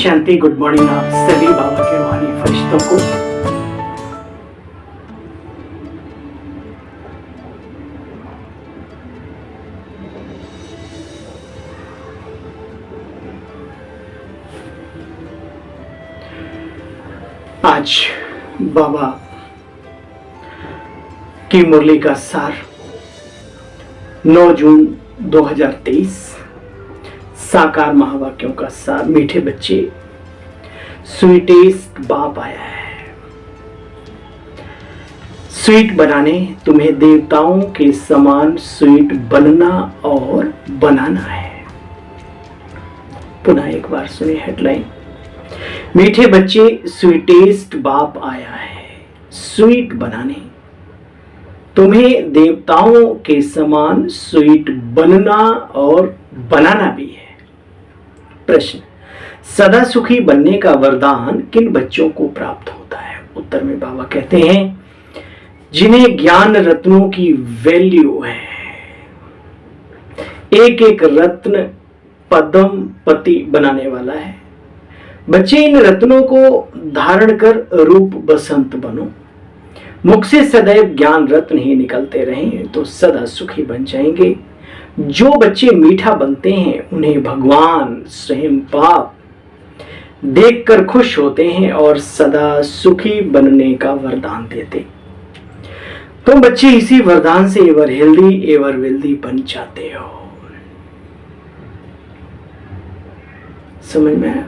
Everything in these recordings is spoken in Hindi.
शांति। गुड मॉर्निंग आप सभी बाबा के रूहानी फरिश्तों को। आज बाबा की मुरली का सार 9 जून 2023 साकार महावाक्यों का सार। मीठे बच्चे, स्वीटेस्ट बाप आया है। स्वीट बनाने तुम्हें देवताओं के समान स्वीट बनना और बनाना है। पुनः एक बार सुने हेडलाइन। मीठे बच्चे, स्वीटेस्ट बाप आया है स्वीट बनाने, तुम्हें देवताओं के समान स्वीट बनना और बनाना भी है। प्रश्न, सदा सुखी बनने का वरदान किन बच्चों को प्राप्त होता है? उत्तर में बाबा कहते हैं, जिन्हें ज्ञान रत्नों की वैल्यू है। एक एक रत्न पद्म पति बनाने वाला है। बच्चे, इन रत्नों को धारण कर रूप बसंत बनो। मुख से सदैव ज्ञान रत्न ही निकलते रहें तो सदा सुखी बन जाएंगे। जो बच्चे मीठा बनते हैं उन्हें भगवान स्वयं पाप देखकर खुश होते हैं और सदा सुखी बनने का वरदान देते। तुम बच्चे इसी वरदान से एवर हेल्दी एवर वेल्दी बन जाते हो। समझ में आया?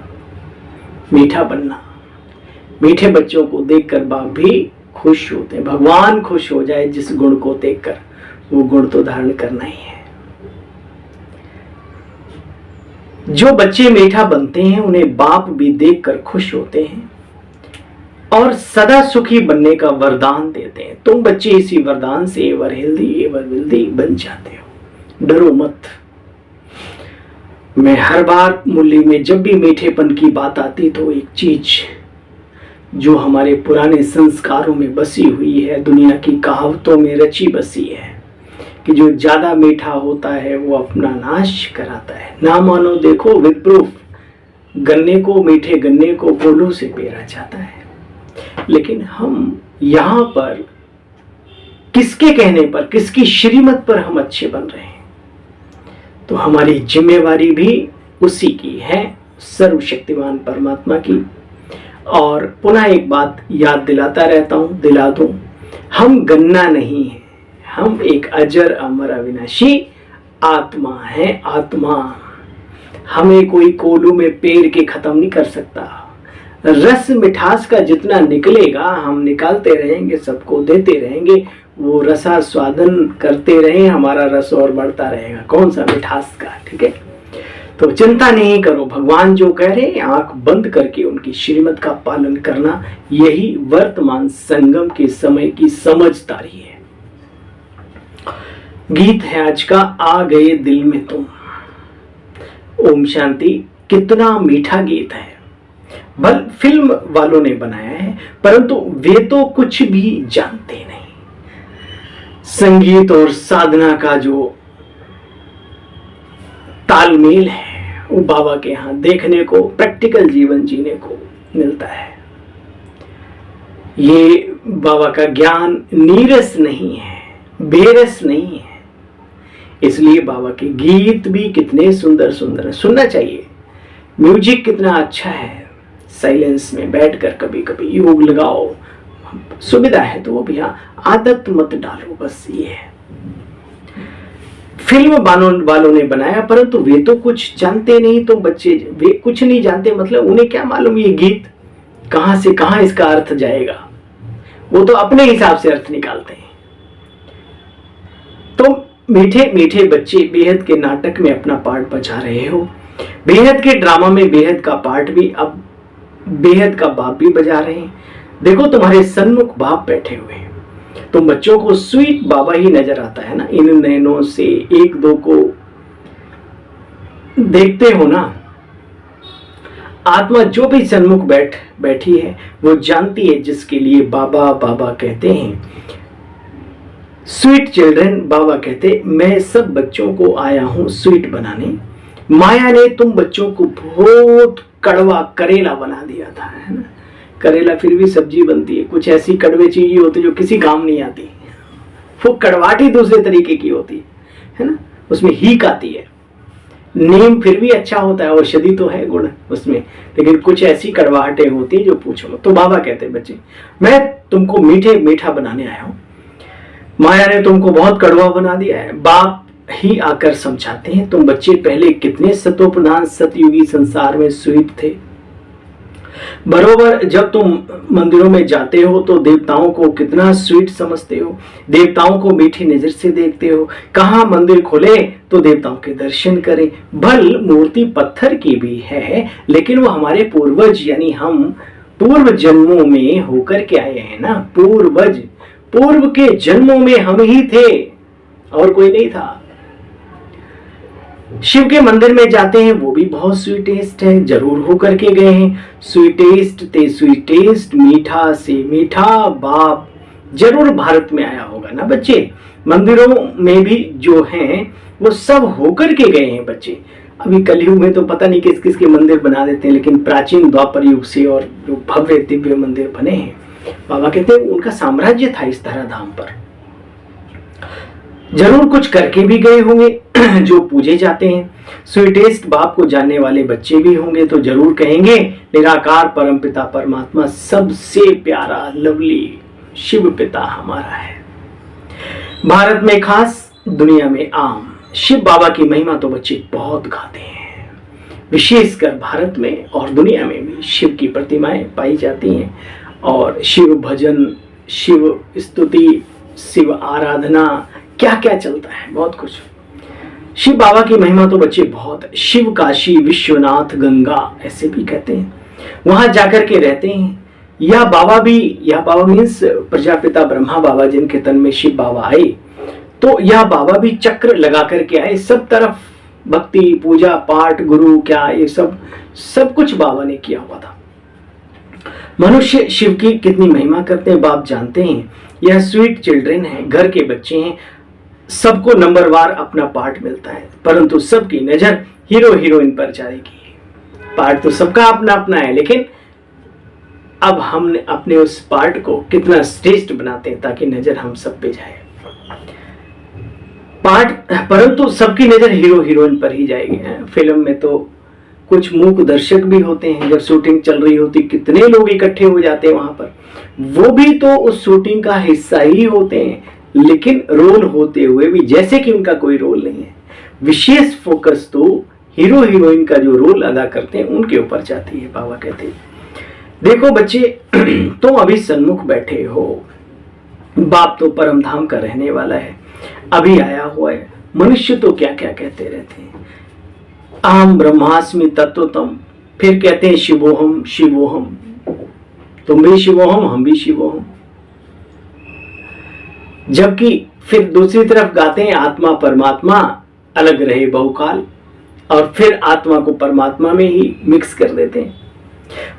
मीठा बनना, मीठे बच्चों को देखकर बाप भी खुश होते हैं। भगवान खुश हो जाए जिस गुण को देखकर, वो गुण तो धारण करना ही है। जो बच्चे मीठा बनते हैं उन्हें बाप भी देखकर खुश होते हैं और सदा सुखी बनने का वरदान देते हैं। तुम बच्चे इसी वरदान से एवर हेल्दी एवर वेल्दी बन जाते हो। डरो मत। मैं हर बार मुरली में जब भी मीठेपन की बात आती तो एक चीज जो हमारे पुराने संस्कारों में बसी हुई है, दुनिया की कहावतों में रची बसी है कि जो ज्यादा मीठा होता है वो अपना नाश कराता है। ना मानो देखो विद प्रूफ, गन्ने को, मीठे गन्ने को कोल्हू से पेरा जाता है। लेकिन हम यहां पर किसके कहने पर, किसकी श्रीमत पर हम अच्छे बन रहे हैं? तो हमारी जिम्मेवारी भी उसी की है, सर्वशक्तिमान परमात्मा की। और पुनः एक बात याद दिलाता रहता हूं, दिला दूं, हम गन्ना नहीं है, हम एक अजर अमर अविनाशी आत्मा है। आत्मा हमें कोई कोल्हू में पेर के खत्म नहीं कर सकता। रस मिठास का जितना निकलेगा हम निकालते रहेंगे, सबको देते रहेंगे। वो रसास्वादन करते रहें, हमारा रस और बढ़ता रहेगा। कौन सा? मिठास का। ठीक है, तो चिंता नहीं करो। भगवान जो कह रहे हैं आंख बंद करके उनकी श्रीमत का पालन करना, यही वर्तमान संगम के समय की समझदारी है। गीत है आज का, आ गए दिल में तुम। ओम शांति। कितना मीठा गीत है। बल फिल्म वालों ने बनाया है, परंतु वे तो कुछ भी जानते नहीं। संगीत और साधना का जो तालमेल है वो बाबा के यहां देखने को, प्रैक्टिकल जीवन जीने को मिलता है। ये बाबा का ज्ञान नीरस नहीं है, बेरस नहीं है। इसलिए बाबा के गीत भी कितने सुंदर सुंदर है, सुनना चाहिए। म्यूजिक कितना अच्छा है। साइलेंस में बैठकर कभी कभी योग लगाओ, सुविधा है तो वो भी। आदत मत डालो, बस ये है। फिल्म वालों ने बनाया, परंतु वे तो कुछ जानते नहीं। तो बच्चे वे कुछ नहीं जानते, मतलब उन्हें क्या मालूम ये गीत कहां से कहां इसका अर्थ जाएगा। वो तो अपने हिसाब से अर्थ निकालते हैं। तो मीठे मीठे बच्चे बेहद के नाटक में अपना पार्ट बजा रहे हो। बेहद के ड्रामा में बेहद का पार्ट भी अब बेहद का बाप भी बजा रहे हैं। देखो तुम्हारे सन्मुख बाप बैठे हुए हैं। तुम बच्चों को स्वीट बाबा ही नजर आता है ना। इन नैनों से एक दो को देखते हो ना। आत्मा जो भी सन्मुख बैठी है वो जानती है जिसके लिए बाबा बाबा कहते हैं। स्वीट चिल्ड्रन, बाबा कहते मैं सब बच्चों को आया हूं स्वीट बनाने। माया ने तुम बच्चों को बहुत कड़वा करेला बना दिया था, है ना। करेला फिर भी सब्जी बनती है, कुछ ऐसी कड़वे चीजें होती जो किसी काम नहीं आती, वो कड़वाहट ही दूसरे तरीके की होती है ना, उसमें हीक आती है। नीम फिर भी अच्छा होता है, औषधि तो है गुण उसमें, लेकिन कुछ ऐसी कड़वाहटें होती है जो पूछो मत। तो बाबा कहते हैं बच्चे, मैं तुमको मीठे मीठा बनाने आया हूँ, माया ने तुमको बहुत कड़वा बना दिया है। बाप ही आकर समझाते हैं, तुम बच्चे पहले कितने सतो प्रधान सतयुगी संसार में स्वीट थे। बरोबर जब तुम मंदिरों में जाते हो तो देवताओं को कितना स्वीट समझते हो, देवताओं को मीठी नजर से देखते हो। कहाँ मंदिर खोले तो देवताओं के दर्शन करें। भल मूर्ति पत्थर की भी है, लेकिन वो हमारे पूर्वज यानी हम पूर्व जन्मों में होकर के आए हैं ना। पूर्वज, पूर्व के जन्मों में हम ही थे और कोई नहीं था। शिव के मंदिर में जाते हैं, वो भी बहुत स्वीटेस्ट है, जरूर होकर के गए हैं। स्वीटेस्ट ते स्वीटेस्ट, मीठा से मीठा बाप जरूर भारत में आया होगा ना बच्चे। मंदिरों में भी जो हैं वो सब होकर के गए हैं बच्चे। अभी कलयुग में तो पता नहीं किस किस के मंदिर बना देते हैं, लेकिन प्राचीन द्वापर युग से और जो भव्य दिव्य मंदिर बने हैं, बाबा कहते हैं उनका साम्राज्य था इस धरा धाम पर। जरूर कुछ करके भी गए होंगे जो पूजे जाते हैं। स्वीटेस्ट बाप को जानने वाले बच्चे भी होंगे तो जरूर कहेंगे निराकार परमपिता परमात्मा सबसे प्यारा लवली शिव पिता हमारा है। भारत में खास, दुनिया में आम, शिव बाबा की महिमा तो बच्चे बहुत गाते हैं। विशेषकर भारत में और दुनिया में भी शिव की प्रतिमाएं पाई जाती हैं और शिव भजन, शिव स्तुति, शिव आराधना, क्या क्या चलता है, बहुत कुछ। शिव बाबा की महिमा तो बच्चे बहुत। शिव काशी विश्वनाथ गंगा ऐसे भी कहते हैं, वहां जाकर के रहते हैं। यह बाबा मीन्स प्रजापिता ब्रह्मा बाबा जिनके तन में शिव बाबा आए, तो यह बाबा भी चक्र लगा करके आए। सब तरफ भक्ति, पूजा पाठ, गुरु क्या ये सब कुछ बाबा ने किया हुआ था। मनुष्य शिव की कितनी महिमा करते हैं बाप जानते हैं। यह स्वीट चिल्ड्रन है, घर के बच्चे हैं, सबको नंबरवार अपना पार्ट मिलता है, परंतु सबकी नजर हीरो हीरोइन पर जाएगी। पार्ट तो सबका अपना अपना है, लेकिन अब हमने अपने उस पार्ट को कितना श्रेष्ठ बनाते हैं ताकि नजर हम सब पे जाए। परंतु सबकी नजर हीरो हीरोइन पर ही जाएगी। फिल्म में तो कुछ मूक दर्शक भी होते हैं, जब शूटिंग चल रही होती कितने लोग इकट्ठे हो जाते हैं वहां पर, वो भी तो उस शूटिंग का हिस्सा ही होते हैं, लेकिन रोल होते हुए भी जैसे कि उनका कोई रोल नहीं है। विशेष फोकस तो हीरो हीरोइन का जो रोल अदा करते हैं उनके ऊपर जाती है। बाबा कहते हैं देखो बच्चे, तुम अभी सन्मुख बैठे हो, बाप तो परम धाम का रहने वाला है, अभी आया हुआ है। मनुष्य तो क्या क्या कहते रहते हैं, अहम ब्रह्मास्मि तत्वतम, फिर कहते हैं शिवोहम शिवोहम, तुम भी शिवोहम हम भी शिवोहम, जबकि फिर दूसरी तरफ गाते हैं आत्मा परमात्मा अलग रहे बहुकाल, और फिर आत्मा को परमात्मा में ही मिक्स कर देते हैं।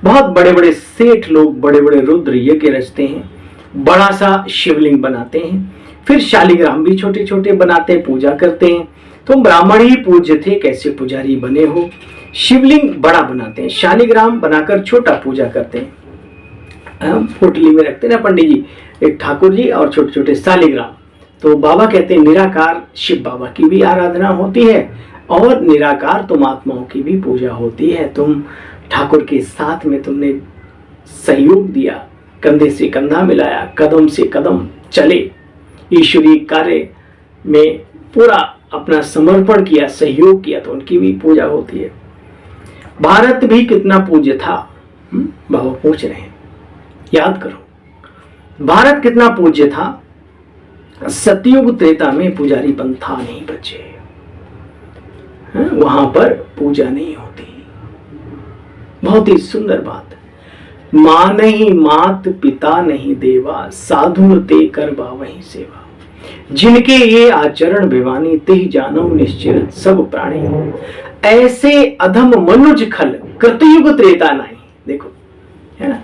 बहुत बड़े बड़े सेठ लोग बड़े बड़े रुद्र यज्ञ रचते हैं, बड़ा सा शिवलिंग बनाते हैं, फिर शालिग्राम भी छोटे छोटे बनाते हैं, पूजा करते हैं। तुम ब्राह्मण ही पूज्य थे, कैसे पुजारी बने हो। शिवलिंग बड़ा बनाते हैं, शालिग्राम बनाकर छोटा पूजा करते हैं, पोटली में रखते हैं ना पंडित जी, एक ठाकुर जी और छोटे छोटे शालिग्राम। तो बाबा कहते हैं निराकार शिव बाबा की भी आराधना होती है और निराकार तुम आत्माओं की भी पूजा होती है। तुम ठाकुर के साथ में तुमने सहयोग दिया, कंधे से कंधा मिलाया, कदम से कदम चले, ईश्वरीय कार्य में पूरा अपना समर्पण किया, सहयोग किया, तो उनकी भी पूजा होती है। भारत भी कितना पूज्य था, बाबा पूछ रहे हैं, याद करो भारत कितना पूज्य था। सतयुग त्रेता में पुजारीपन था नहीं बच्चे, वहां पर पूजा नहीं होती। बहुत ही सुंदर बात, मां नहीं मात पिता नहीं देवा, साधु ते कर वही सेवा, जिनके ये आचरण भिवानी तिह जानव निश्चित सब प्राणी, ऐसे अधम मनुज खल कृतयुग त्रेता नहीं। देखो है ना,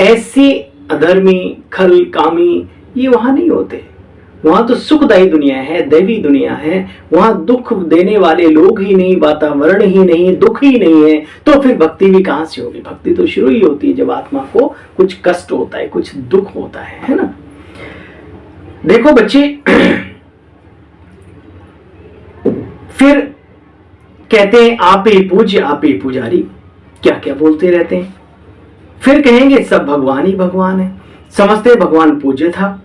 ऐसे अधर्मी खल कामी ये वहां नहीं होते, वहां तो सुखदायी दुनिया है, दैवी दुनिया है। वहां दुख देने वाले लोग ही नहीं, वातावरण ही नहीं, दुख ही नहीं है, तो फिर भक्ति भी कहां से होगी? भक्ति तो शुरू ही होती है जब आत्मा को कुछ कष्ट होता है, कुछ दुख होता है ना। देखो बच्चे, फिर कहते हैं आप ही पूज्य आप ही पुजारी, क्या क्या बोलते रहते हैं। फिर कहेंगे सब भगवान ही भगवान है, समझते भगवान पूज्य था,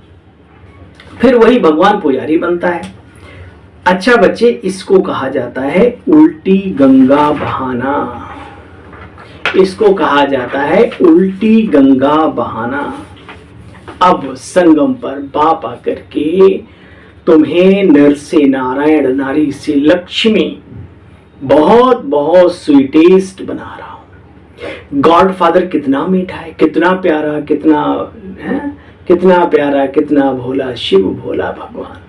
फिर वही भगवान पुजारी बनता है। अच्छा बच्चे, इसको कहा जाता है उल्टी गंगा बहाना। इसको कहा जाता है उल्टी गंगा बहाना। अब संगम पर बाप आकर के तुम्हें नर से नारायण, नारी से लक्ष्मी बहुत बहुत स्वीटेस्ट बना रहा हूं। गॉड फादर कितना मीठा है, कितना प्यारा, कितना है, कितना प्यारा, कितना भोला, शिव भोला भगवान।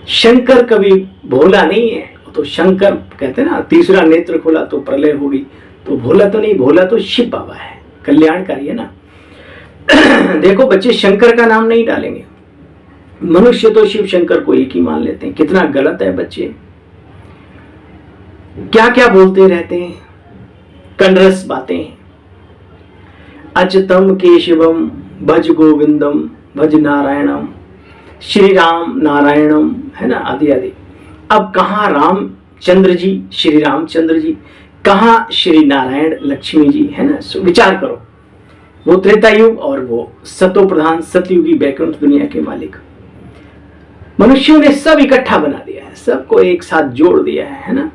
शंकर कभी भोला नहीं है, तो शंकर कहते हैं ना तीसरा नेत्र खोला तो प्रलय होगी, तो भोला तो नहीं, भोला तो शिव बाबा है, कल्याणकारी है ना। देखो बच्चे, शंकर का नाम नहीं डालेंगे, मनुष्य तो शिव शंकर को एक ही मान लेते हैं। कितना गलत है बच्चे, क्या क्या बोलते रहते हैं, कंडरस बातें। अच्युतम केशवम भज गोविंदम भज नारायणम, श्री राम नारायणम, है ना, आदि आदि। अब कहाँ रामचंद्र जी, श्री रामचंद्र जी, कहाँ श्री नारायण लक्ष्मी जी, है ना। विचार करो, वो त्रेता युग और वो सतो प्रधान सतयुगी बैकुंठ दुनिया के मालिक। मनुष्यों ने सब इकट्ठा बना दिया है, सबको एक साथ जोड़ दिया है ना।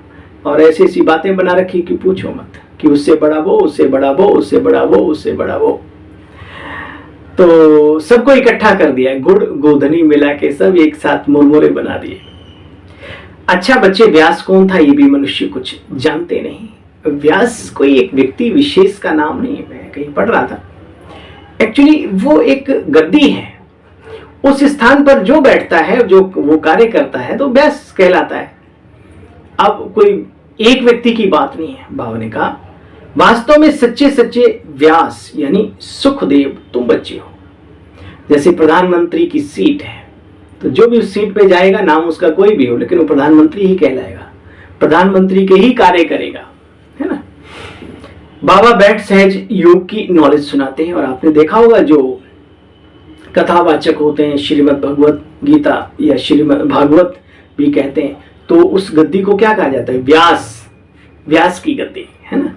और ऐसी ऐसी बातें बना रखी कि पूछो मत, कि उससे बड़ा वो, उससे बड़ा वो, उससे बड़ा वो, उससे बड़ा वो। तो सबको इकट्ठा कर दिया, गुड़ गोधनी मिला के सब एक साथ मुरमुरे बना दिए। अच्छा बच्चे, व्यास कौन था ये भी मनुष्य कुछ जानते नहीं। व्यास कोई एक व्यक्ति विशेष का नाम नहीं है, मैं कहीं पढ़ रहा था। एक्चुअली वो एक गद्दी है, उस स्थान पर जो बैठता है, जो वो कार्य करता है, तो व्यास कहलाता है। अब कोई एक व्यक्ति की बात नहीं है। बाबा ने कहा वास्तव में सच्चे सच्चे व्यास यानी सुखदेव तुम बच्चे हो। जैसे प्रधानमंत्री की सीट है, तो जो भी उस सीट पे जाएगा, नाम उसका कोई भी हो, लेकिन वो प्रधानमंत्री ही कहलाएगा, प्रधानमंत्री के ही कार्य करेगा, है ना। बाबा बैठ सहज योग की नॉलेज सुनाते हैं, और आपने देखा होगा जो कथावाचक होते हैं, श्रीमद् भगवत गीता या श्रीमद् भागवत भी कहते हैं, तो उस गद्दी को क्या कहा जाता है? व्यास, व्यास की गद्दी, है ना।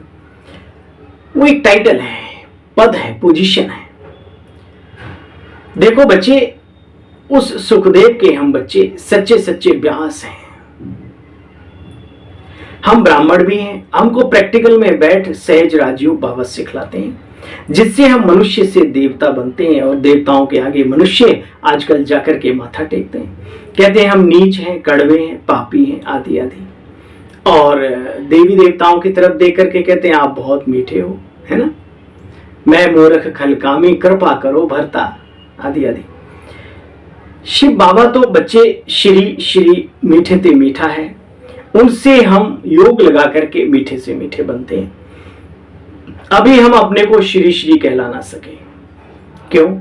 वो एक टाइटल है, पद है, पोजीशन है। देखो बच्चे, उस सुखदेव के हम बच्चे सच्चे सच्चे व्यास हैं। हम ब्राह्मण भी हैं, हमको प्रैक्टिकल में बैठ सहज राजयोग बाबा सिखलाते हैं, जिससे हम मनुष्य से देवता बनते हैं, और देवताओं के आगे मनुष्य आजकल जाकर के माथा टेकते हैं, कहते हैं हम नीच हैं, कड़वे हैं, पापी हैं, आदि आदि। और देवी देवताओं की तरफ देख करके कहते हैं आप बहुत मीठे हो, है ना, मैं मूर्ख खलकामी कृपा करो भरता, आदि आदि। शिव बाबा तो बच्चे श्री श्री मीठे ते मीठा है, उनसे हम योग लगा करके मीठे से मीठे बनते हैं। अभी हम अपने को श्री श्री कहला ना सके, क्यों?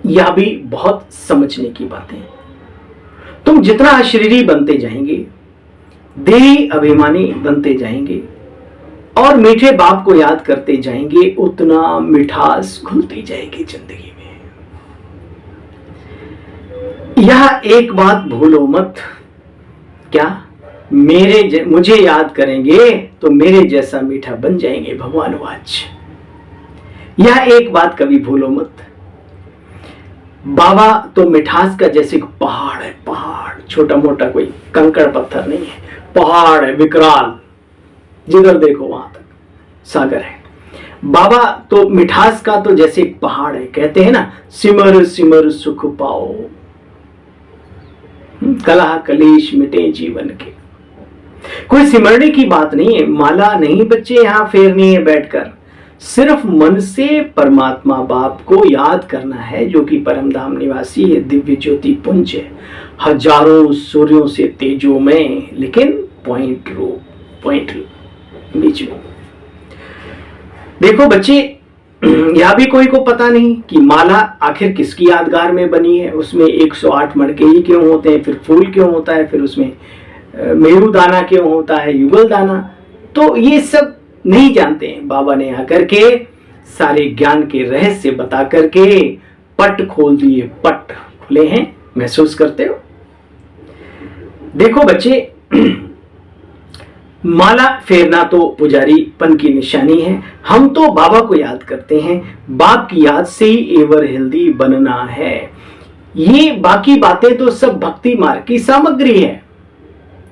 यह भी बहुत समझने की बातें। तुम जितना अशरीरी बनते जाएंगे, देही अभिमानी बनते जाएंगे, और मीठे बाप को याद करते जाएंगे, उतना मिठास घुलती जाएगी जिंदगी में। यह एक बात भूलो मत, क्या मुझे याद करेंगे तो मेरे जैसा मीठा बन जाएंगे, भगवान वाच। यह एक बात कभी भूलो मत। बाबा तो मिठास का जैसे पहाड़ है, पहाड़, छोटा मोटा कोई कंकड़ पत्थर नहीं है, पहाड़ है विकराल, जिधर देखो वहां तक सागर है। बाबा तो मिठास का तो जैसे एक पहाड़ है, कहते हैं ना सिमर सिमर सुख पाओ, कलह कलेश मिटे जीवन के। कोई सिमरने की बात नहीं है, माला नहीं बच्चे यहां फेरनी है बैठकर, सिर्फ मन से परमात्मा बाप को याद करना है, जो कि परमधाम निवासी है, दिव्य ज्योति पुंज है, हजारों सूर्यों से तेजो में, लेकिन पॉइंट बीच में। देखो बच्चे, यह भी कोई को पता नहीं कि माला आखिर किसकी यादगार में बनी है, उसमें 108 मणके ही क्यों होते हैं, फिर फूल क्यों होता है, फिर उसमें मेरू दाना क्यों होता है, युगल दाना, तो ये सब नहीं जानते हैं। बाबा ने आकर के सारे ज्ञान के रहस्य बता करके पट खोल दिए, पट खुले हैं, महसूस करते हो। देखो बच्चे, माला फेरना तो पुजारीपन की निशानी है। हम तो बाबा को याद करते हैं, बाप की याद से ही एवर हेल्दी बनना है। ये बाकी बातें तो सब भक्ति मार्ग की सामग्री है,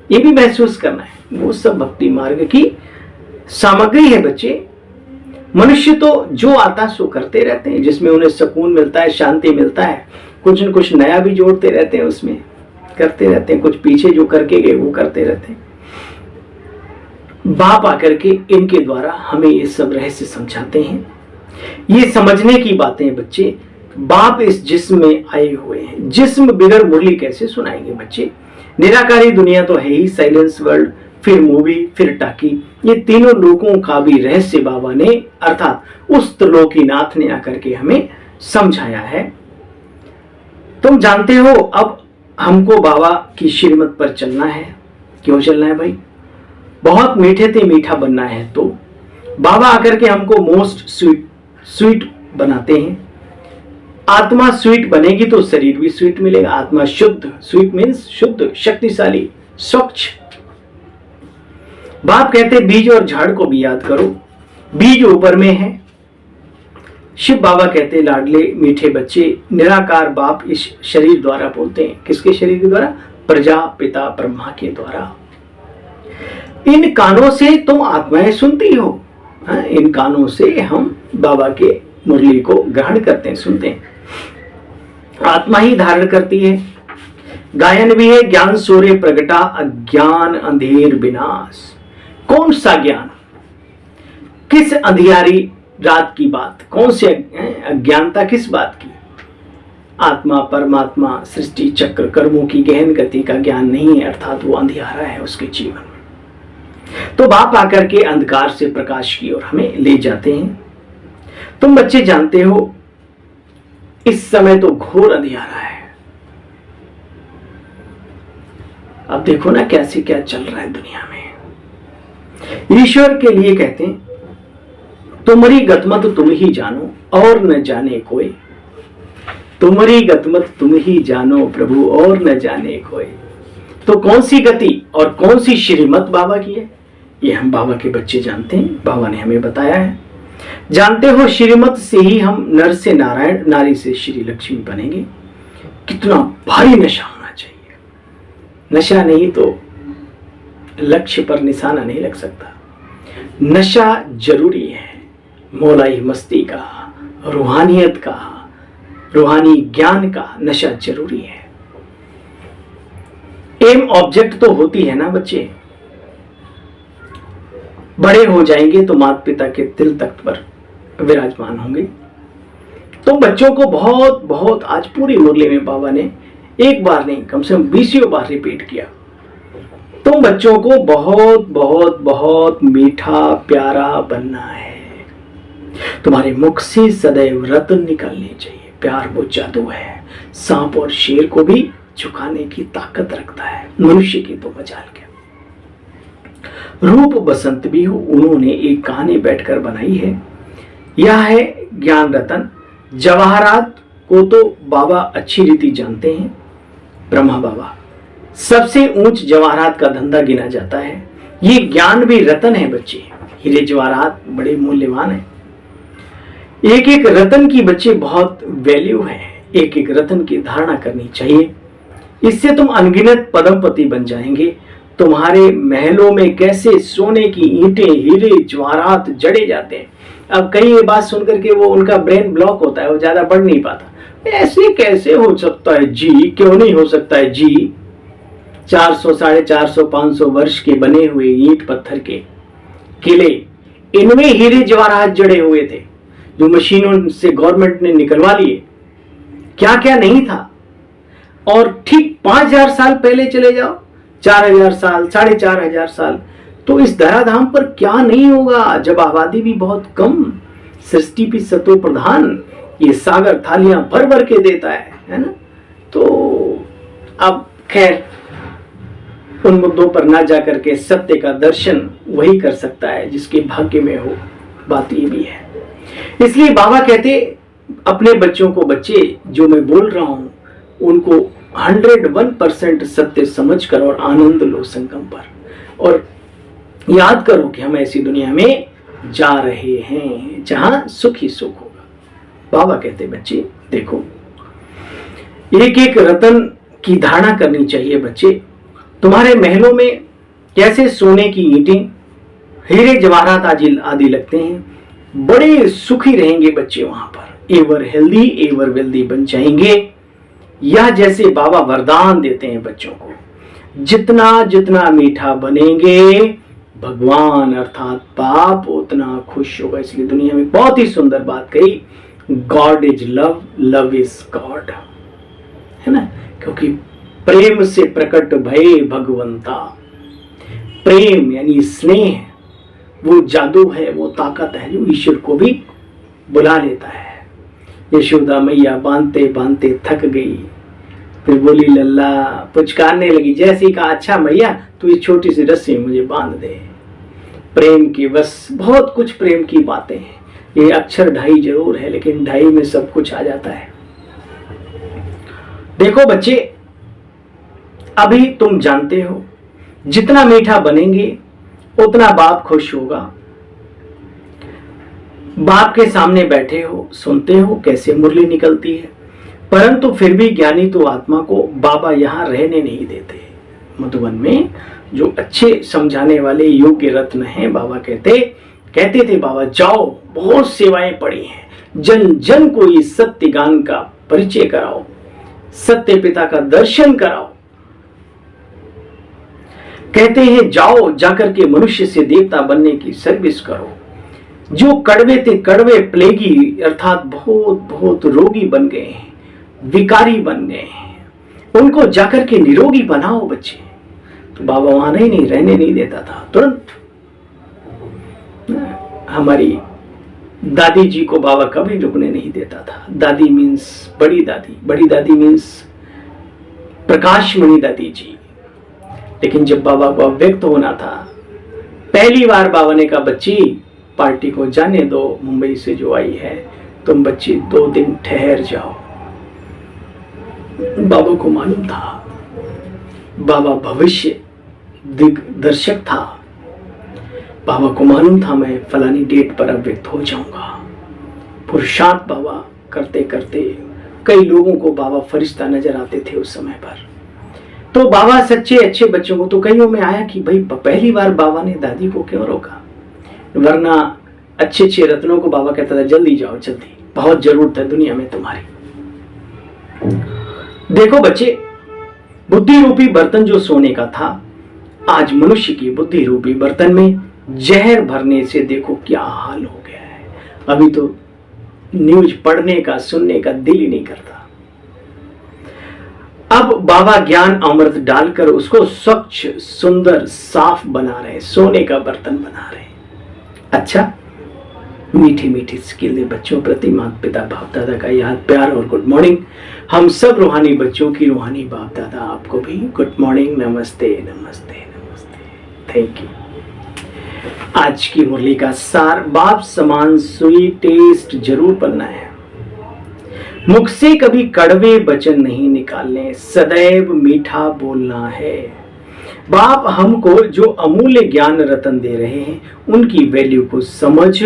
ये भी महसूस करना है, वो सब भक्ति मार्ग की सामग्री है बच्चे। मनुष्य तो जो आता सो करते रहते हैं, जिसमें उन्हें सुकून मिलता है, शांति मिलता है, कुछ न कुछ नया भी जोड़ते रहते हैं, उसमें करते रहते हैं, कुछ पीछे जो करके गए वो करते रहते हैं। बाप आकर के इनके द्वारा हमें ये सब रहस्य समझाते हैं। ये समझने की बातें बच्चे, बाप इस जिस्म में आए हुए हैं, जिस्म बिगड़ मुरली कैसे सुनाएंगे बच्चे। निराकारी दुनिया तो है ही, साइलेंस वर्ल्ड, फिर मूवी, फिर टाकी, ये तीनों लोगों का भी रहस्य बाबा ने अर्थात उस त्रिलोकीनाथ ने आकर के हमें समझाया है। तुम जानते हो अब हमको बाबा की श्रीमत पर चलना है। क्यों चलना है भाई? बहुत मीठे थे मीठा बनना है, तो बाबा आकर के हमको मोस्ट स्वीट बनाते हैं। आत्मा स्वीट बनेगी तो शरीर भी स्वीट मिलेगा। आत्मा शुद्ध, स्वीट मीन्स शुद्ध, शक्तिशाली, स्वच्छ। बाप कहते बीज और झाड़ को भी याद करो, बीज ऊपर में है। शिव बाबा कहते लाडले मीठे बच्चे, निराकार बाप इस शरीर द्वारा बोलते हैं। किसके शरीर के द्वारा? प्रजापिता ब्रह्मा के द्वारा। इन कानों से तुम आत्माएं सुनती हो, इन कानों से हम बाबा के मुरली को ग्रहण करते हैं, सुनते हैं। आत्मा ही धारण करती है। गायन भी है, ज्ञान सूर्य प्रगटा, अज्ञान अंधेर विनाश। कौन सा ज्ञान? किस अंधियारी रात की बात? कौन से अज्ञानता किस बात की? आत्मा परमात्मा सृष्टि चक्र कर्मों की गहन गति का ज्ञान नहीं है, अर्थात वो अंधियारा है उसके जीवन में। तो बाप आकर के अंधकार से प्रकाश की ओर हमें ले जाते हैं। तुम बच्चे जानते हो इस समय तो घोर अंधियारा है। अब देखो ना कैसे क्या चल रहा है दुनिया में। ईश्वर के लिए कहते हैं तुम्हारी गतमत तुम ही जानो और न जाने कोई। तुम्हारी गतमत तुम ही जानो प्रभु और न जाने कोई। तो कौन सी गति और कौन सी श्रीमत बाबा की है, ये हम बाबा के बच्चे जानते हैं। बाबा ने हमें बताया है। जानते हो श्रीमत से ही हम नर से नारायण, नारी से श्री लक्ष्मी बनेंगे। कितना भारी नशा होना चाहिए। नशा नहीं तो लक्ष्य पर निशाना नहीं लग सकता। नशा जरूरी है, मौलाई मस्ती का, रूहानियत का, रूहानी ज्ञान का नशा जरूरी है। एम ऑब्जेक्ट तो होती है ना बच्चे। बड़े हो जाएंगे तो माता पिता के तिल तख्त पर विराजमान होंगे। तो बच्चों को बहुत बहुत आज पूरी मुरली में बाबा ने एक बार नहीं कम से कम 20 बार रिपीट किया। तुम बच्चों को बहुत बहुत बहुत मीठा प्यारा बनना है। तुम्हारे मुख से सदैव रत्न निकलने चाहिए। प्यार वो जादू है, सांप और शेर को भी झुकाने की ताकत रखता है, मनुष्य की तो मजाल क्या। रूप बसंत भी हो, उन्होंने एक कहानी बैठकर बनाई है। यह है ज्ञान रतन। जवाहरात को तो बाबा अच्छी रीति जानते हैं। ब्रह्मा बाबा सबसे ऊंच जवाहरात का धंधा गिना जाता है। ये ज्ञान भी रतन है बच्चे। हीरे जवाहरात बड़े मूल्यवान है। एक एक रतन की बच्चे बहुत वैल्यू है। एक एक रतन की धारणा करनी चाहिए। इससे तुम अनगिनत पदमपति बन जाएंगे। तुम्हारे महलों में कैसे सोने की ईंटें, हीरे जवाहरात जड़े जाते हैं। अब कई ये बात सुनकर के वो उनका ब्रेन ब्लॉक होता है, वो ज्यादा बढ़ नहीं पाता। ऐसे कैसे हो सकता है जी? क्यों नहीं हो सकता है जी? 400, 450, 500 वर्ष के बने हुए ईंट पत्थर के किले, इनमें हीरे जवाहरात जड़े हुए थे जो मशीनों से गवर्नमेंट ने निकलवा लिए। क्या क्या नहीं था। और ठीक 5000 साल पहले चले जाओ, 4000 साल, 4500 साल, तो इस धराधाम पर क्या नहीं होगा जब आबादी भी बहुत कम, सृष्टि पे सतो प्रधान, ये सागर थालियां भर भर के देता है ना। तो अब खैर उन मुद्दों पर ना जाकर के सत्य का दर्शन वही कर सकता है जिसके भाग्य में हो। बात ये भी है। इसलिए बाबा कहते अपने बच्चों को, बच्चे जो मैं बोल रहा हूं उनको 101% सत्य समझ कर और आनंद लो संगम पर, और याद करो कि हम ऐसी दुनिया में जा रहे हैं जहां सुख ही सुख होगा। बाबा कहते बच्चे देखो, एक एक रतन की धारणा करनी चाहिए। बच्चे तुम्हारे महलों में कैसे सोने की ईंटें, हीरे जवाहरात आदि लगते हैं, बड़े सुखी रहेंगे बच्चे वहां पर, एवर हेल्दी एवर वेल्दी बन जाएंगे। यह जैसे बाबा वरदान देते हैं बच्चों को, जितना जितना मीठा बनेंगे भगवान अर्थात बाप उतना खुश होगा। इसलिए दुनिया में बहुत ही सुंदर बात कही, God is love, love is God, है ना। क्योंकि प्रेम से प्रकट भय भगवंता, प्रेम यानी स्नेह वो जादू है, वो ताकत है जो ईश्वर को भी बुला लेता है। यशोदा मैया बांधते बांधते थक गई, फिर बोली लल्ला, पुचकारने लगी। जैसे ही कहा अच्छा मैया तू इस छोटी सी रस्सी मुझे बांध दे। प्रेम की बस बहुत कुछ प्रेम की बातें हैं। ये अक्षर ढाई जरूर है लेकिन ढाई में सब कुछ आ जाता है। देखो बच्चे, अभी तुम जानते हो जितना मीठा बनेंगे उतना बाप खुश होगा। बाप के सामने बैठे हो, सुनते हो कैसे मुरली निकलती है, परंतु फिर भी ज्ञानी तो आत्मा को बाबा यहां रहने नहीं देते। मधुबन में जो अच्छे समझाने वाले योग्य रत्न हैं, बाबा कहते थे बाबा जाओ, बहुत सेवाएं पड़ी हैं, जन जन को इस सत्य ज्ञान का परिचय कराओ, सत्य पिता का दर्शन कराओ। कहते हैं जाओ जाकर के मनुष्य से देवता बनने की सर्विस करो। जो कड़वे थे कड़वे प्लेगी अर्थात बहुत बहुत रोगी बन गए हैं, विकारी बन गए हैं, उनको जाकर के निरोगी बनाओ बच्चे। तो बाबा वहां नहीं रहने नहीं देता था। तुरंत हमारी दादी जी को बाबा कभी रुकने नहीं देता था। दादी मीन्स बड़ी दादी, बड़ी दादी मीन्स प्रकाशमणि दादी जी। लेकिन जब बाबा को अव्यक्त होना था, पहली बार बाबा ने कहा बच्ची पार्टी को जाने दो, मुंबई से जो आई है, तुम बच्ची 2 दिन ठहर जाओ। बाबा को मालूम था बाबा भविष्य दिग्दर्शक था। बाबा को मालूम था मैं फलानी डेट पर अव्यक्त हो जाऊंगा। पुरुषार्थ बाबा करते करते कई लोगों को बाबा फरिश्ता नजर आते थे उस समय पर। तो बाबा सच्चे अच्छे बच्चों को, तो कईयों में आया कि भाई पहली बार बाबा ने दादी को क्यों रोका, वरना अच्छे अच्छे रत्नों को बाबा कहता था जल्दी जाओ जल्दी, बहुत जरूरत है दुनिया में तुम्हारी। देखो बच्चे, बुद्धि रूपी बर्तन जो सोने का था, आज मनुष्य की बुद्धि रूपी बर्तन में जहर भरने से देखो क्या हाल हो गया है। अभी तो न्यूज पढ़ने का सुनने का दिल ही नहीं करता। अब बाबा ज्ञान अमृत डालकर उसको स्वच्छ सुंदर साफ बना रहे, सोने का बर्तन बना रहे। अच्छा, मीठी मीठी स्किल बच्चों प्रति माता पिता बाप दादा का याद प्यार और गुड मॉर्निंग। हम सब रूहानी बच्चों की रूहानी बाप दादा आपको भी गुड मॉर्निंग, नमस्ते नमस्ते नमस्ते, थैंक यू। आज की मुरली का सार, बाप समान स्वीट टेस्ट जरूर बनना है, मुख से कभी कड़वे वचन नहीं निकालने, सदैव मीठा बोलना है। बाप हमको जो अमूल्य ज्ञान रतन दे रहे हैं उनकी वैल्यू को समझ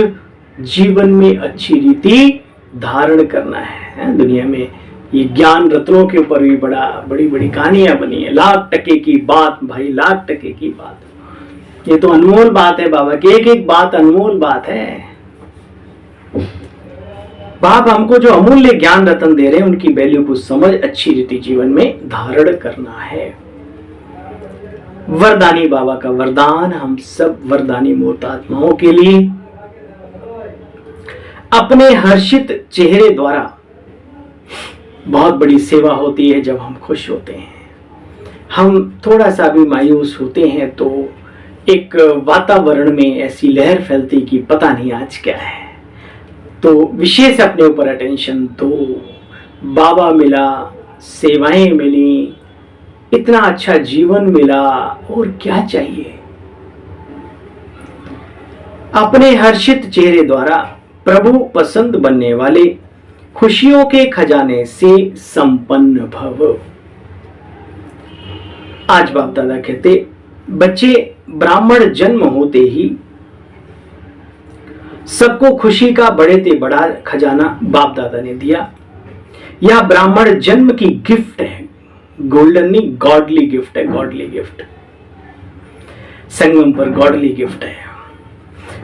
जीवन में अच्छी रीति धारण करना है। दुनिया में ये ज्ञान रत्नों के ऊपर भी बड़ी बड़ी कहानियां बनी है। लाख टके की बात भाई, लाख टके की बात। ये तो अनमोल बात है बाबा की, एक एक बात अनमोल बात है। बाप हमको जो अमूल्य ज्ञान रतन दे रहे हैं उनकी वैल्यू को समझ अच्छी रीति जीवन में धारण करना है। वरदानी बाबा का वरदान हम सब वरदानी मूर्त आत्माओं के लिए अपने हर्षित चेहरे द्वारा, बहुत बड़ी सेवा होती है जब हम खुश होते हैं। हम थोड़ा सा भी मायूस होते हैं तो एक वातावरण में ऐसी लहर फैलती कि पता नहीं आज क्या है। तो विशेष अपने ऊपर अटेंशन दो। बाबा मिला, सेवाएं मिली, इतना अच्छा जीवन मिला, और क्या चाहिए। अपने हर्षित चेहरे द्वारा प्रभु पसंद बनने वाले खुशियों के खजाने से संपन्न भव। आज बाप दादा कहते, बच्चे ब्राह्मण जन्म होते ही सबको खुशी का बड़े से बड़ा खजाना बाप दादा ने दिया। यह ब्राह्मण जन्म की गिफ्ट है, गोल्डन नहीं, गॉडली गिफ्ट है, गॉडली गिफ्ट। संगम पर गॉडली गिफ्ट है।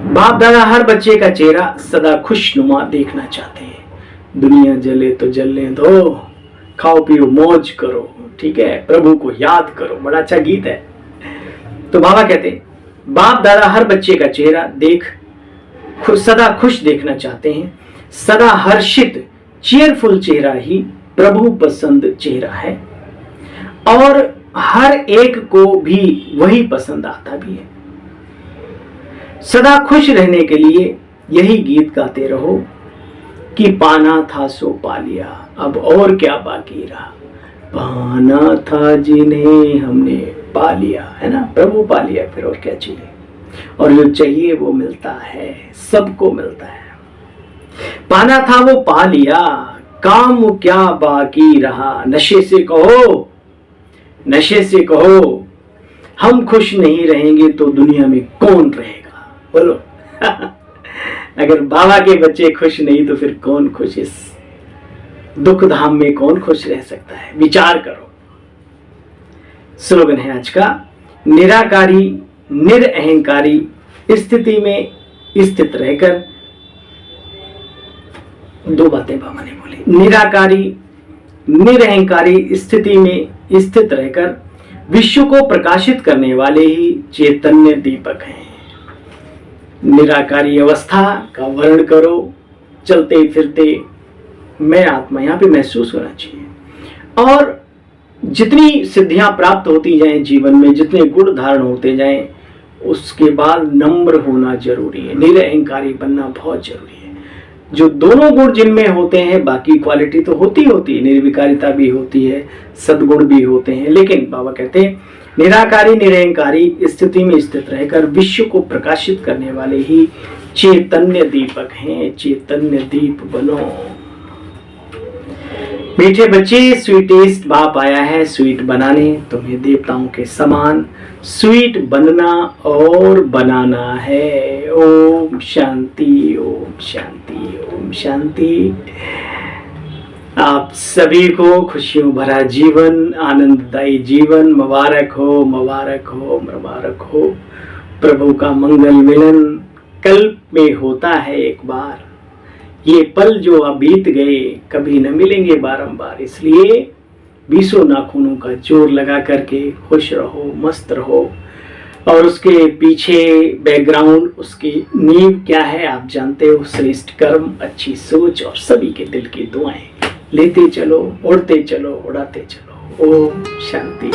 बाप दादा हर बच्चे का चेहरा सदा खुशनुमा देखना चाहते हैं। दुनिया जले तो जलने दो, खाओ पियो मौज करो, ठीक है, प्रभु को याद करो। बड़ा अच्छा गीत है। तो बाबा कहते, बाप दादा हर बच्चे का चेहरा देख सदा खुश देखना चाहते हैं। सदा हर्षित चेयरफुल चेहरा ही प्रभु पसंद चेहरा है, और हर एक को भी वही पसंद आता भी है। सदा खुश रहने के लिए यही गीत गाते रहो कि पाना था सो पा लिया, अब और क्या बाकी रहा। पाना था जिन्हें हमने पा लिया, है ना, प्रभु पा लिया, फिर और क्या चाहिए। और जो चाहिए वो मिलता है, सबको मिलता है। पाना था वो पा लिया, काम क्या बाकी रहा। नशे से कहो, नशे से कहो, हम खुश नहीं रहेंगे तो दुनिया में कौन रहेगा, बोलो। अगर बाबा के बच्चे खुश नहीं तो फिर कौन खुश, इस दुख धाम में कौन खुश रह सकता है। विचार करो। स्लोगन है आज का, निराकारी निरअहंकारी स्थिति में स्थित रहकर। दो बातें बाबा ने बोली। निराकारी निरअहंकारी स्थिति में स्थित रहकर विश्व को प्रकाशित करने वाले ही चैतन्य दीपक हैं। निराकारी अवस्था का वर्ण करो, चलते फिरते मैं आत्मा यहाँ पे महसूस होना चाहिए। और जितनी सिद्धियां प्राप्त होती जाएं जीवन में, जितने गुण धारण होते जाएं, उसके बाद नम्र होना जरूरी है, निरअहंकारी बनना बहुत जरूरी है। जो दोनों गुण जिनमें होते हैं, बाकी क्वालिटी तो होती है, निर्विकारिता भी होती है, सद्गुण भी होते हैं, लेकिन बाबा कहते हैं निराकारी निरअहंकारी स्थिति में स्थित रहकर विश्व को प्रकाशित करने वाले ही चैतन्य दीपक हैं। चैतन्य दीप बनो। मीठे बच्चे, स्वीटेस्ट बाप आया है स्वीट बनाने, तुम्हें देवताओं के समान स्वीट बनना और बनाना है। ओम शांति, ओम शांति, ओम शांति। आप सभी को खुशियों भरा जीवन, आनंददायी जीवन मुबारक हो, मुबारक हो, मुबारक हो। प्रभु का मंगल मिलन कल्प में होता है एक बार। ये पल जो अब बीत गए कभी न मिलेंगे बारंबार, इसलिए 20 नाखूनों का जोर लगा करके खुश रहो, मस्त रहो। और उसके पीछे बैकग्राउंड, उसकी नींव क्या है आप जानते हो, श्रेष्ठ कर्म, अच्छी सोच और सभी के दिल की दुआएं। लेते चलो, उड़ते चलो, उड़ाते चलो। ओम शांति।